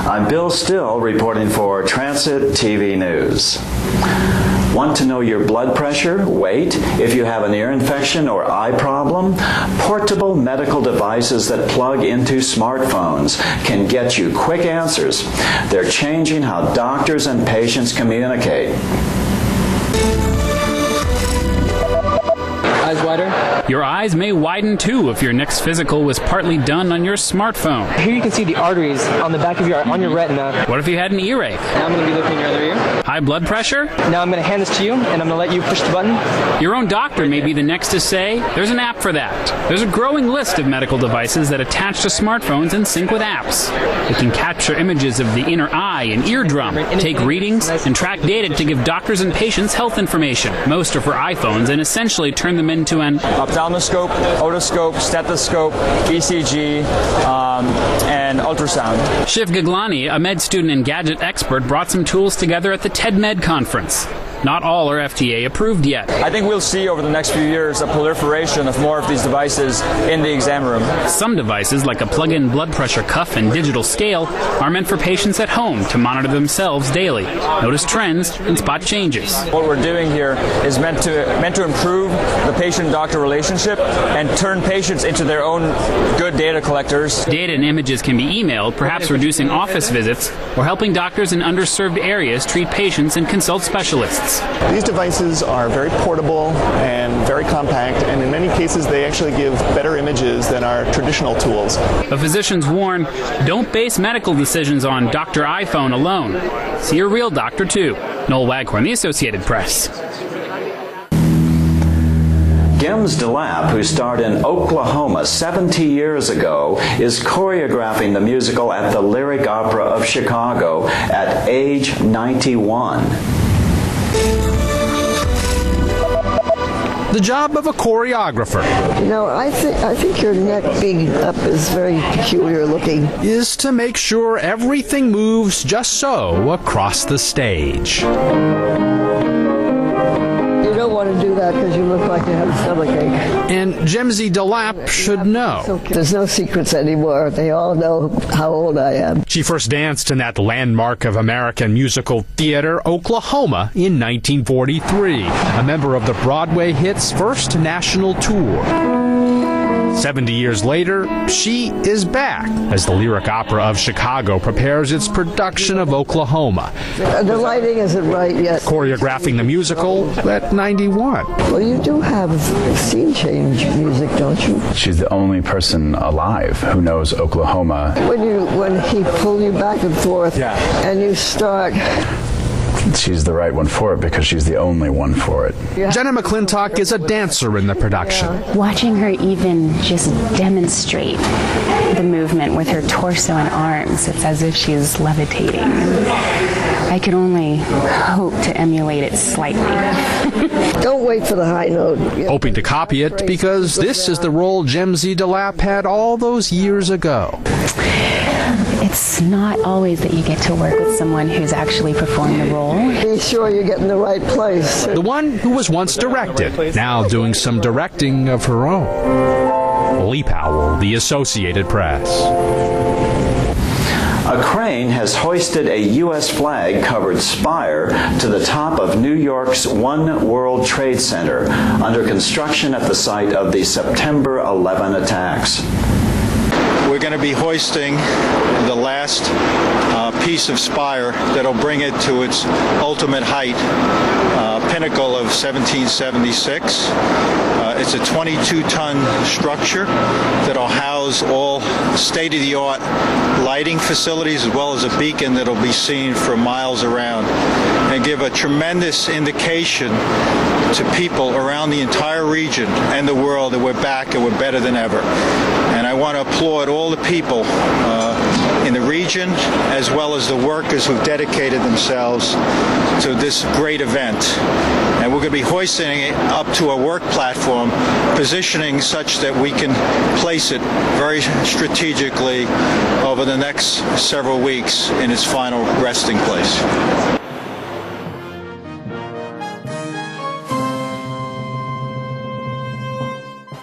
I'm Bill Still reporting for Transit TV News. Want to know your blood pressure, weight, if you have an ear infection or eye problem? Portable medical devices that plug into smartphones can get you quick answers. They're changing how doctors and patients communicate. Eyes wider? Your eyes may widen too if your next physical was partly done on your smartphone. Here you can see the arteries on the back of your retina. What if you had an earache? Now I'm going to be looking at your other ear. High blood pressure? Now I'm going to hand this to you, and I'm going to let you push the button. Your own doctor may be the next to say, there's an app for that. There's a growing list of medical devices that attach to smartphones and sync with apps. It can capture images of the inner eye and eardrum, take readings, and track data to give doctors and patients health information. Most are for iPhones and essentially turn them into an ophthalmoscope, otoscope, stethoscope, ECG, and ultrasound. Shiv Gaglani, a med student and gadget expert, brought some tools together at the TEDMed conference. Not all are FDA approved yet. I think we'll see over the next few years a proliferation of more of these devices in the exam room. Some devices, like a plug-in blood pressure cuff and digital scale, are meant for patients at home to monitor themselves daily, notice trends, and spot changes. What we're doing here is meant to improve the patient-doctor relationship and turn patients into their own good data collectors. Data and images can be emailed, perhaps reducing office visits or helping doctors in underserved areas treat patients and consult specialists. These devices are very portable and very compact, and in many cases they actually give better images than our traditional tools. But physicians warn, don't base medical decisions on Dr. iPhone alone. See your real doctor too. Noel Waghorn, The Associated Press. Gims DeLapp, who starred in Oklahoma 70 years ago, is choreographing the musical at the Lyric Opera of Chicago at age 91. The job of a choreographer. You know, I think your neck being up is very peculiar looking. Is to make sure everything moves just so across the stage. You don't want to do that because you look like you have a stomachache. And Jimsy DeLapp should know. There's no secrets anymore. They all know how old I am. She first danced in that landmark of American musical theater, Oklahoma, in 1943, a member of the Broadway hit's first national tour. 70 years later, she is back as the Lyric Opera of Chicago prepares its production of Oklahoma. The lighting isn't right yet. Choreographing the musical at 91. Well, you do have scene change music, don't you? She's the only person alive who knows Oklahoma. When he pulls you back and forth, and you start. She's the right one for it because she's the only one for it. Jenna McClintock is a dancer in the production. Watching her even just demonstrate the movement with her torso and arms, it's as if she's levitating. I could only hope to emulate it slightly. Don't wait for the high note. Hoping to copy it because this is the role Jimsy DeLapp had all those years ago. It's not always that you get to work with someone who's actually performed the role. Be sure you get in the right place. The one who was once directed, now doing some directing of her own. Lee Powell, The Associated Press. A crane has hoisted a U.S. flag-covered spire to the top of New York's One World Trade Center, under construction at the site of the September 11 attacks. We're going to be hoisting the last piece of spire that'll bring it to its ultimate height, pinnacle of 1776. It's a 22-ton structure that'll house all state-of-the-art lighting facilities as well as a beacon that'll be seen for miles around and give a tremendous indication to people around the entire region and the world that we're back and we're better than ever. And I want to applaud all the people in the region as well as the workers who've dedicated themselves to this great event. And we're going to be hoisting it up to a work platform, positioning such that we can place it very strategically over the next several weeks in its final resting place.